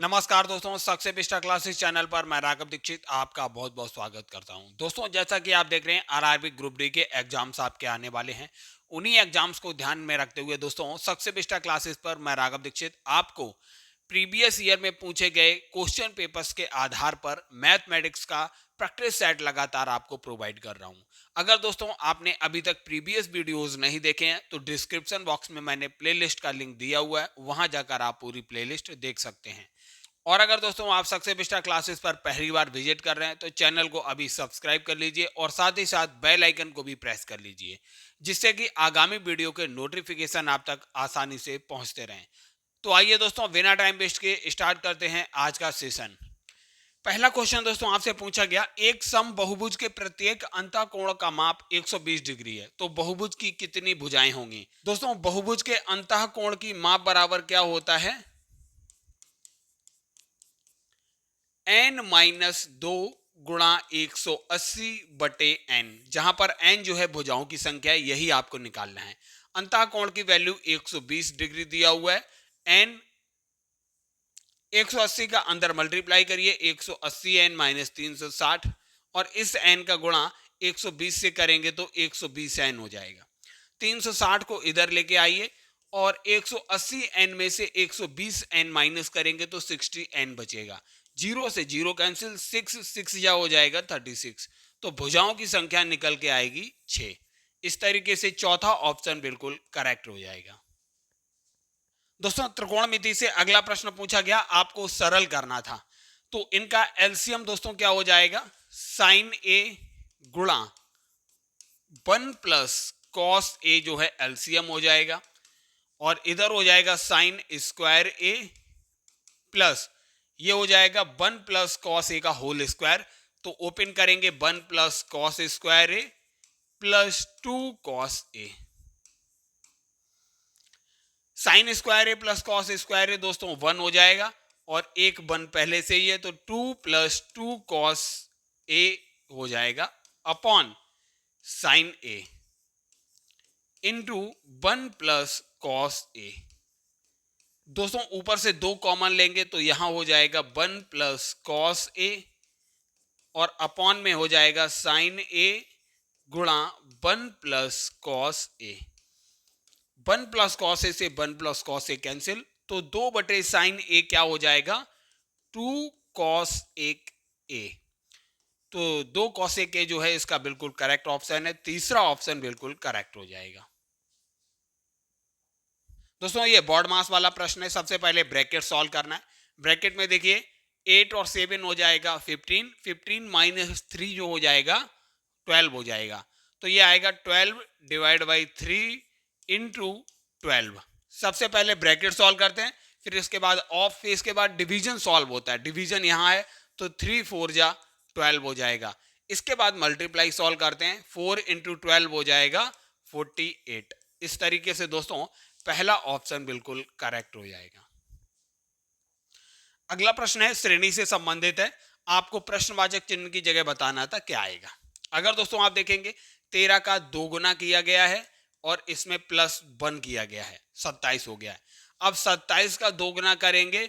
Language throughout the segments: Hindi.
नमस्कार दोस्तों, सक्सेस पिस्टा क्लासेस चैनल पर मैं राघव दीक्षित आपका बहुत बहुत स्वागत करता हूं। दोस्तों, जैसा कि आप देख रहे हैं आरआरबी ग्रुप डी के एग्जाम्स आपके आने वाले हैं। उन्हीं एग्जाम्स को ध्यान में रखते हुए दोस्तों सक्सेस पिस्टा क्लासेस पर मैं राघव दीक्षित आपको प्रीवियस ईयर में पूछे गए क्वेश्चन पेपर्स के आधार पर मैथमेटिक्स का प्रैक्टिस सेट लगातार आपको प्रोवाइड कर रहा हूं। अगर दोस्तों आपने अभी तक प्रीवियस वीडियोस नहीं देखे हैं तो डिस्क्रिप्शन बॉक्स में मैंने प्लेलिस्ट का लिंक दिया हुआ है, वहां जाकर आप पूरी प्लेलिस्ट देख सकते हैं। और अगर दोस्तों आप सक्सेस पिस्टा क्लासेस पर पहली बार विजिट कर रहे हैं तो चैनल को अभी सब्सक्राइब कर लीजिए और साथ ही साथ बेल आइकन को भी प्रेस कर लीजिए, जिससे कि आगामी वीडियो के नोटिफिकेशन आप तक आसानी से पहुंचते रहें। तो आइए दोस्तों, बिना टाइम वेस्ट के स्टार्ट करते हैं आज का सेशन। पहला क्वेश्चन दोस्तों आपसे पूछा गया, एक सम बहुभुज के प्रत्येक अंतःकोण का माप 120 डिग्री है, तो बहुभुज की कितनी भुजाएं होंगी। दोस्तों, बहुभुज के अंतःकोण की माप बराबर क्या होता है, n-2 गुणा 180 बटे n, जहां पर n जो है भुजाओं की संख्या है, यही आपको निकालना है। अंतःकोण की वैल्यू 120 डिग्री दिया हुआ है। n 180 का अंदर मल्टीप्लाई करिए, 180 n माइनस 360, और इस n का गुणा 120 से करेंगे तो 120 n हो जाएगा। 360 को इधर लेके आइए और 180 n में से 120 n माइनस करेंगे तो 60 n बचेगा। जीरो से जीरो कैंसिल, 6 जा हो जाएगा 36। तो भुजाओं की संख्या निकल के आएगी 6। इस तरीके से चौथा ऑप्शन बिल्कुल करेक्ट हो जाएगा। दोस्तों, त्रिकोणमिति से अगला प्रश्न पूछा गया, आपको सरल करना था। तो इनका एलसीएम दोस्तों क्या हो जाएगा, साइन ए गुणा 1 प्लस कॉस ए जो है एलसीएम हो जाएगा, और इधर हो जाएगा साइन स्क्वायर ए प्लस ये हो जाएगा 1 प्लस कॉस ए का होल स्क्वायर। तो ओपन करेंगे 1 plus cos square A plus 2 cos A. Sine square A plus cos square ए दोस्तों 1 हो जाएगा, और एक 1 पहले से ही है तो 2 प्लस 2 कॉस ए हो जाएगा upon sine A into 1 plus cos A. दोस्तों, ऊपर से 2 कॉमन लेंगे तो यहां हो जाएगा 1 प्लस कॉस ए, और अपॉन में हो जाएगा साइन ए गुणा 1 plus cos A. 1 plus cos A से 1 प्लस कॉस ए कैंसिल, तो 2 बटे साइन ए क्या हो जाएगा, 2 कॉस ए। तो 2 कॉस ए जो है इसका बिल्कुल करेक्ट ऑप्शन है, तीसरा ऑप्शन बिल्कुल करेक्ट हो जाएगा। दोस्तों, ये बॉड मास वाला प्रश्न है। सबसे पहले ब्रैकेट सॉल्व करना है। ब्रैकेट में देखिए 8 और 7 हो जाएगा 15, 15 माइनस 3 जो हो जाएगा 12 हो जाएगा। तो ये आएगा 12 डिवाइड बाई 3 इंटू 12। सबसे पहले ब्रैकेट सॉल्व करते हैं, फिर इसके बाद ऑफ, फिर इसके बाद डिवीजन सॉल्व होता है। डिवीजन यहाँ है तो 3 4 जा 12 हो जाएगा। इसके बाद मल्टीप्लाई सॉल्व करते हैं, 4 इंटू 12 हो जाएगा 48। इस तरीके से दोस्तों पहला ऑप्शन बिल्कुल करेक्ट हो जाएगा। अगला प्रश्न है, श्रेणी से संबंधित है। आपको प्रश्नवाचक चिन्ह की जगह बताना था क्या आएगा। अगर दोस्तों आप देखेंगे 13 का 2 गुना किया गया है और इसमें प्लस 1 किया गया है, 27 हो गया है। अब 27 का 2 गुना करेंगे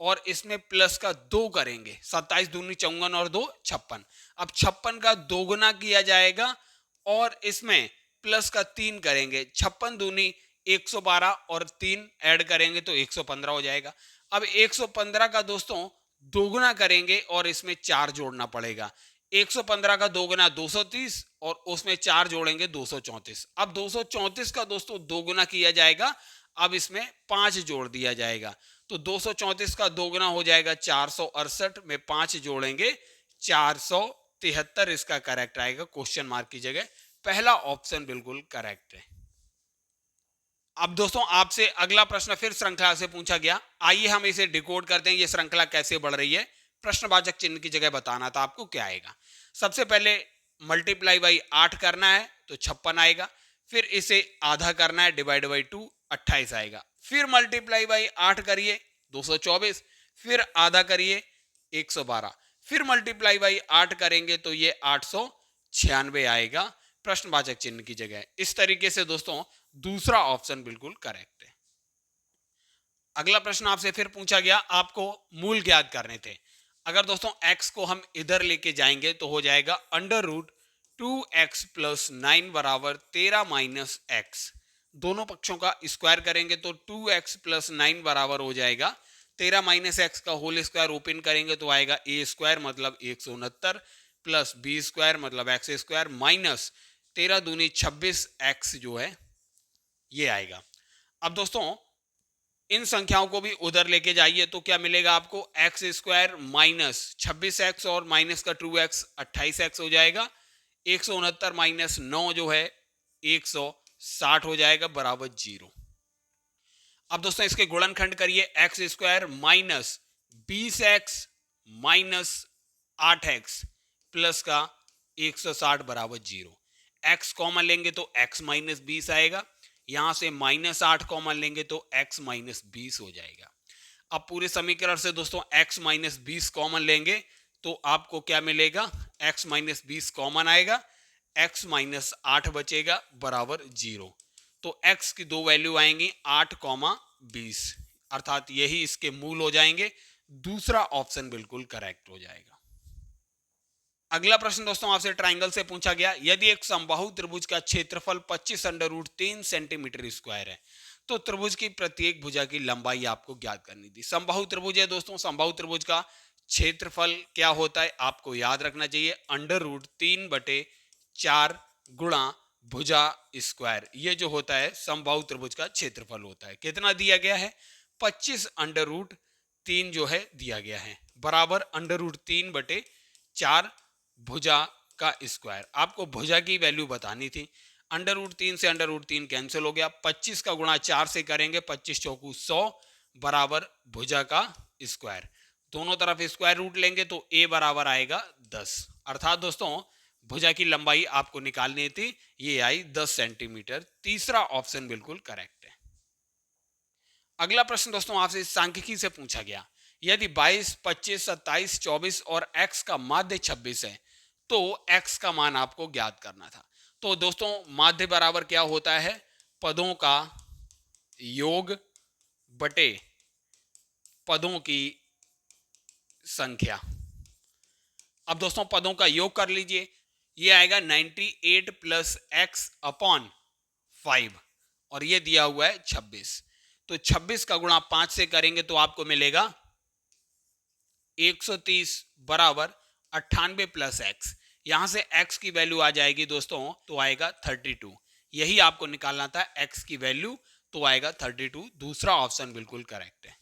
और इसमें प्लस का 2 करेंगे, 27 दूनी 54 और 2 56। अब 56 का 2 गुना किया जाएगा और इसमें प्लस का 3 करेंगे, 56 दूनी 112 और 3 ऐड करेंगे तो 115 हो जाएगा। अब 115 का दोस्तों दोगुना करेंगे और इसमें 4 जोड़ना पड़ेगा। 115 का दोगुना 230 और उसमें 4 जोड़ेंगे 234। अब 234 का दोस्तों दोगुना किया जाएगा, अब इसमें 5 जोड़ दिया जाएगा। तो 234 का दोगुना हो जाएगा 468 में 5 जोड़ेंगे 473। इसका करेक्ट आएगा क्वेश्चन मार्क की जगह। पहला ऑप्शन बिल्कुल करेक्ट है। अब दोस्तों आपसे अगला प्रश्न फिर श्रृंखला से पूछा गया। आइए हम इसे डिकोड करते हैं, ये श्रृंखला कैसे बढ़ रही है। प्रश्नवाचक चिन्ह की जगह बताना था आपको क्या आएगा। सबसे पहले मल्टीप्लाई बाई 8 करना है तो 56 आएगा, फिर इसे आधा करना है डिवाइड बाई 2 28 आएगा, फिर मल्टीप्लाई बाई 8 करिए 224, फिर आधा करिए 112, फिर मल्टीप्लाई बाई 8 करेंगे तो ये 896 आएगा प्रश्नवाचक चिन्ह की जगह। इस तरीके से दोस्तों दूसरा ऑप्शन बिल्कुल करेक्ट है। अगला प्रश्न आपसे फिर पूछा गया, आपको मूल ज्ञात करने थे। अगर दोस्तों x को हम इधर लेके जाएंगे तो हो जाएगा अंडर रूट 2x प्लस 9 बराबर 13 माइनस एक्स। दोनों पक्षों का स्क्वायर करेंगे तो 2x प्लस 9 बराबर हो जाएगा 13 माइनस एक्स का होल स्क्वायर ओपन करेंगे तो आएगा ए स्क्वायर मतलब 169 प्लस बी स्क्वायर मतलब एक्स स्क्वायर माइनस 13 दूनी 26 एक्स जो है ये आएगा। अब दोस्तों इन संख्याओं को भी उधर लेके जाइए तो क्या मिलेगा आपको, एक्स स्क्वायर माइनस 26x और माइनस का 2x 28x हो जाएगा। 169 माइनस 9 जो है 160 हो जाएगा बराबर 0। अब दोस्तों इसके गुणनखंड करिए, x square minus 20x minus 8x plus का 160 बराबर 0। x कॉमन लेंगे तो x माइनस 20 आएगा, यहां से माइनस 8 कॉमन लेंगे तो x माइनस 20 हो जाएगा। अब पूरे समीकरण से दोस्तों x माइनस 20 कॉमन लेंगे तो आपको क्या मिलेगा, x माइनस 20 कॉमन आएगा, x माइनस 8 बचेगा बराबर 0। तो x की दो वैल्यू आएंगी 8,20, अर्थात यही इसके मूल हो जाएंगे। दूसरा ऑप्शन बिल्कुल करेक्ट हो जाएगा। अगला प्रश्न दोस्तों आपसे ट्राइंगल से पूछा गया, यदि एक समबाहु त्रिभुज का क्षेत्रफल 25 अंडर रूट 3 सेंटीमीटर स्क्वायर है तो त्रिभुज की प्रत्येक भुजा की लंबाई आपको ज्ञात करनी थी। समबाहु त्रिभुज है दोस्तों, समबाहु त्रिभुज का क्षेत्रफल क्या होता है आपको याद रखना चाहिए, अंडर रूट 3/4 गुणा भुजा स्क्वायर। ये जो होता है समबाहु त्रिभुज का क्षेत्रफल होता है। कितना दिया गया है, 25 अंडर रूट 3 जो है दिया गया है बराबर अंडर रूट 3/4 भुजा का स्क्वायर। आपको भुजा की वैल्यू बतानी थी। अंडर रूट 3 से अंडर रूट 3 कैंसिल हो गया, 25 का गुणा 4 से करेंगे, 25 चौकू 100 बराबर भुजा का स्क्वायर। दोनों तरफ स्क्वायर रूट लेंगे तो a बराबर आएगा 10। अर्थात दोस्तों भुजा की लंबाई आपको निकालनी थी, ये आई 10 सेंटीमीटर। तीसरा ऑप्शन बिल्कुल करेक्ट है। अगला प्रश्न दोस्तों आपसे सांख्यिकी से पूछा गया, यदि 22, 25, 27, 24 और x का माध्य 26 है तो x का मान आपको ज्ञात करना था। तो दोस्तों माध्य बराबर क्या होता है, पदों का योग बटे पदों की संख्या। अब दोस्तों पदों का योग कर लीजिए, ये आएगा 98 प्लस एक्स अपॉन 5 और ये दिया हुआ है 26। तो 26 का गुणा 5 से करेंगे तो आपको मिलेगा 130 बराबर 98 प्लस एक्स। यहां से x की वैल्यू आ जाएगी दोस्तों तो आएगा 32। यही आपको निकालना था, x की वैल्यू तो आएगा 32। दूसरा ऑप्शन बिल्कुल करेक्ट है।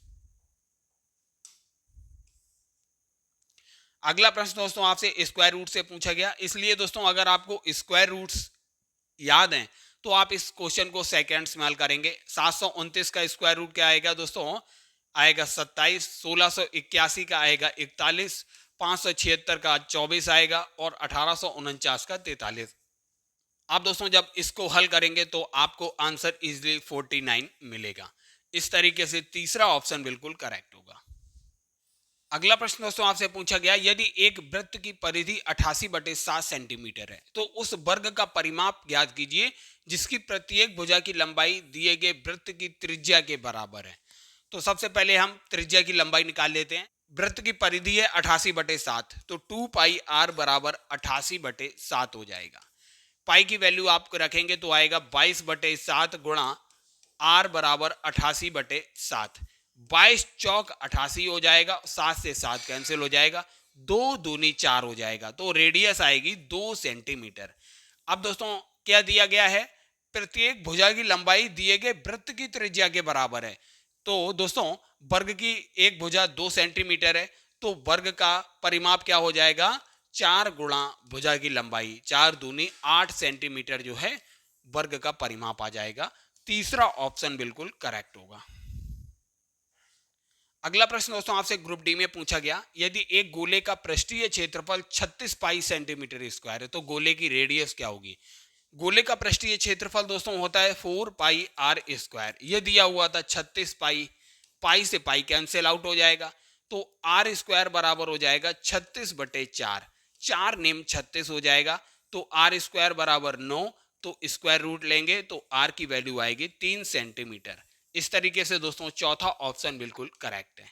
अगला प्रश्न दोस्तों आपसे स्क्वायर रूट से पूछा गया, इसलिए दोस्तों अगर आपको स्क्वायर रूट्स याद हैं तो आप इस क्वेश्चन को सेकंड्स में हल करेंगे। 729 का स्क्वायर रूट क्या आएगा दोस्तों, आएगा 27। 1681 का आएगा 41। 576 का 24 आएगा और 1849 का 43। आप दोस्तों जब इसको हल करेंगे तो आपको आंसर इजिली 49 मिलेगा। इस तरीके से तीसरा ऑप्शन बिल्कुल करेक्ट होगा। अगला प्रश्न दोस्तों आपसे पूछा गया, यदि एक वृत्त की परिधि 88/7 सेंटीमीटर है तो उस वर्ग का परिमाप ज्ञात कीजिए जिसकी प्रत्येक भुजा की लंबाई दिए गए वृत्त की त्रिज्या के बराबर है। तो सबसे पहले हम त्रिज्या की लंबाई निकाल लेते हैं। वृत्त की परिधि है 88/7 तो 2 पाई आर बराबर 88/7 हो जाएगा। पाई की वैल्यू आप रखेंगे तो आएगा 22/7 गुणा आर बराबर 88/7। 22 चौक 88 हो जाएगा, 7 से 7 कैंसिल हो जाएगा, 2 दूनी 4 हो जाएगा, तो रेडियस आएगी 2 सेंटीमीटर। अब दोस्तों क्या दिया गया है, प्रत्येक भुजा की लंबाई दिए गए वृत्त की त्रिज्या के बराबर है। तो दोस्तों वर्ग की एक भुजा 2 सेंटीमीटर है तो वर्ग का परिमाप क्या हो जाएगा, 4 गुणा भुजा की लंबाई, 4 दूनी 8 सेंटीमीटर जो है वर्ग का परिमाप आ जाएगा। तीसरा ऑप्शन बिल्कुल करेक्ट होगा। अगला प्रश्न दोस्तों आपसे ग्रुप डी में पूछा गया, यदि एक गोले का पृष्ठीय क्षेत्रफल 36 पाई सेंटीमीटर स्क्वायर है तो गोले की रेडियस क्या होगी। गोले का पृष्ठीय क्षेत्रफल दोस्तों होता है 4 पाई आर स्क्वायर। यह दिया हुआ था 36 पाई, पाई से पाई कैंसिल आउट हो जाएगा तो आर स्क्वायर बराबर हो जाएगा 36/4। 4 नेम 36 हो जाएगा तो आर स्क्वायर बराबर 9। तो स्क्वायर रूट लेंगे तो आर की वैल्यू आएगी 3 सेंटीमीटर। इस तरीके से दोस्तों चौथा ऑप्शन बिल्कुल करेक्ट है।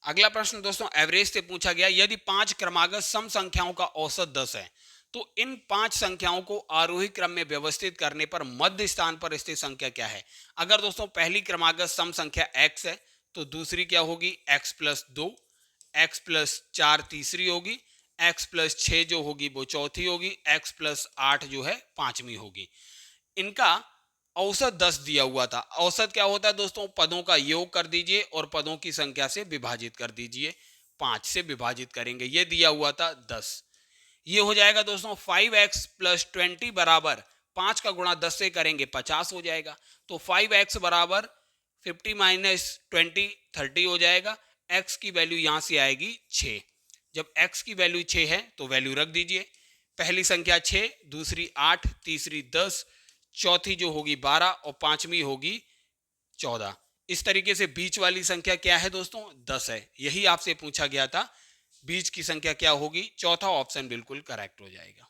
अगला प्रश्न दोस्तों एवरेज से पूछा गया, यदि 5 क्रमागत सम संख्याओं का औसत 10 है तो इन 5 संख्याओं को आरोही क्रम में व्यवस्थित करने पर मध्य स्थान पर स्थित संख्या क्या है। अगर दोस्तों पहली क्रमागत सम संख्या x है तो दूसरी क्या होगी x प्लस 2, x प्लस 4 तीसरी होगी, x प्लस 6 जो होगी वो चौथी होगी, x प्लस 8 जो है पांचवी होगी। इनका औसत 10 दिया हुआ था। औसत क्या होता है दोस्तों, पदों का योग कर दीजिए और पदों की संख्या से विभाजित कर दीजिए, 5 से विभाजित करेंगे, ये दिया हुआ था 10। ये हो जाएगा दोस्तों 5x प्लस 20 बराबर 5 का गुणा 10 से करेंगे 50 हो जाएगा। तो 5x बराबर 50 माइनस 20 30 हो जाएगा। x की वैल्यू यहां से आएगी 6। जब x की वैल्यू 6 है तो वैल्यू रख दीजिए, पहली संख्या 6, दूसरी 8, तीसरी 10, चौथी जो होगी 12 और पांचवी होगी 14। इस तरीके से बीच वाली संख्या क्या है दोस्तों 10 है। यही आपसे पूछा गया था बीच की संख्या क्या होगी, चौथा ऑप्शन बिल्कुल करेक्ट हो जाएगा।